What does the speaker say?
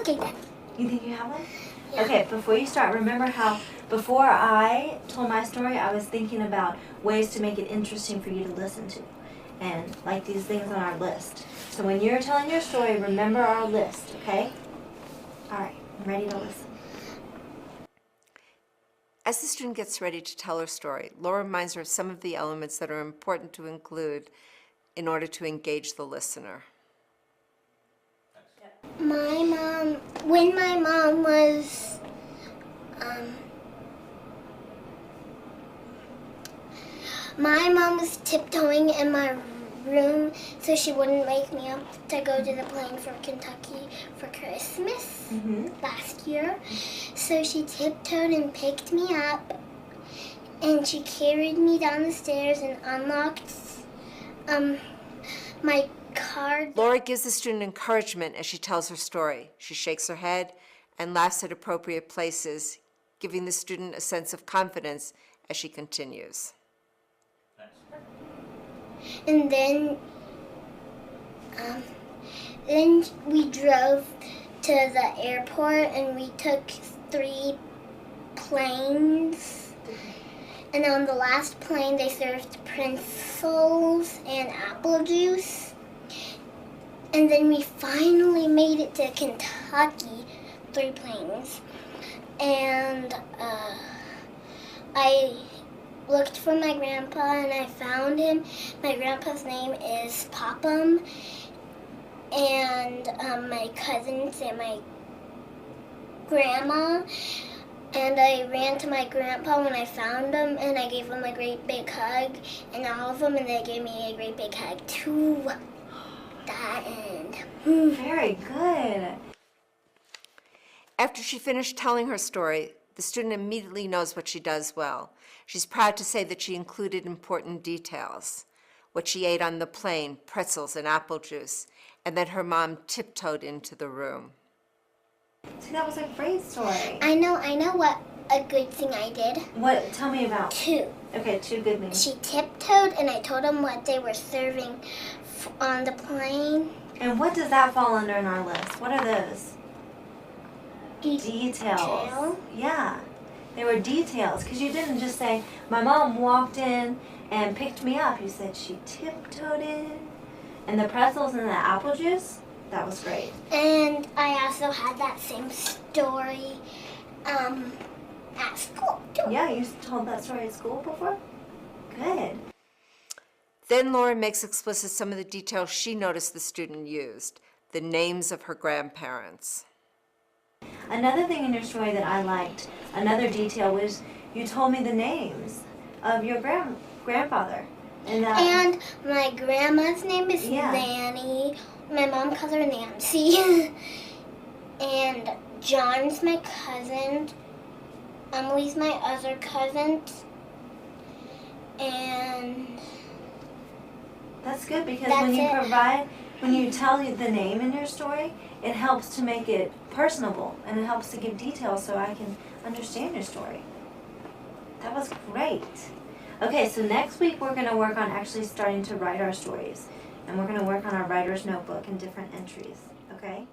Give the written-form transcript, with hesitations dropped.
Okay, then. You think you have one? Yeah. Okay, before you start, remember how before I told my story, I was thinking about ways to make it interesting for you to listen to. And like these things on our list. So when you're telling your story, remember our list, okay? All right, I'm ready to listen. As the student gets ready to tell her story, Laura reminds her of some of the elements that are important to include in order to engage the listener. When my mom was, my mom was tiptoeing in my room so she wouldn't wake me up to go to the plane for Kentucky for Christmas last year. So she tiptoed and picked me up, and she carried me down the stairs and unlocked my car. Laura gives the student encouragement as she tells her story. She shakes her head and laughs at appropriate places, giving the student a sense of confidence as she continues. And then we drove to the airport and we took 3 planes. And on the last plane they served pretzels and apple juice. And then we finally made it to Kentucky, 3 planes. And I looked for my grandpa and I found him. My grandpa's name is Popham, and my cousins and my grandma. And I ran to my grandpa when I found him, and I gave him a great big hug, and all of them, and they gave me a great big hug too. That end. Very good. After she finished telling her story, the student immediately knows what she does well. She's proud to say that she included important details, what she ate on the plane, pretzels and apple juice, and that her mom tiptoed into the room. See, that was a great story. I know what a good thing I did. What? Tell me about. 2. Okay, 2 good things. She tiptoed, and I told them what they were serving on the plane. And what does that fall under in our list? What are those? Details. Yeah, they were details, because you didn't just say, my mom walked in and picked me up. You said she tiptoed in. And the pretzels and the apple juice, that was great. And I also had that same story at school, too. Yeah, you told that story at school before? Good. Then Laura makes explicit some of the details she noticed the student used, the names of her grandparents. Another thing in your story that I liked, another detail, was you told me the names of your grandfather. And my grandma's name is Nanny. My mom calls her Nancy. And John's my cousin. Emily's my other cousin. And that's good, because when you tell the name in your story, it helps to make it personable, and it helps to give details so I can understand your story. That was great. Okay, so next week we're going to work on actually starting to write our stories, and we're going to work on our writer's notebook and different entries, okay?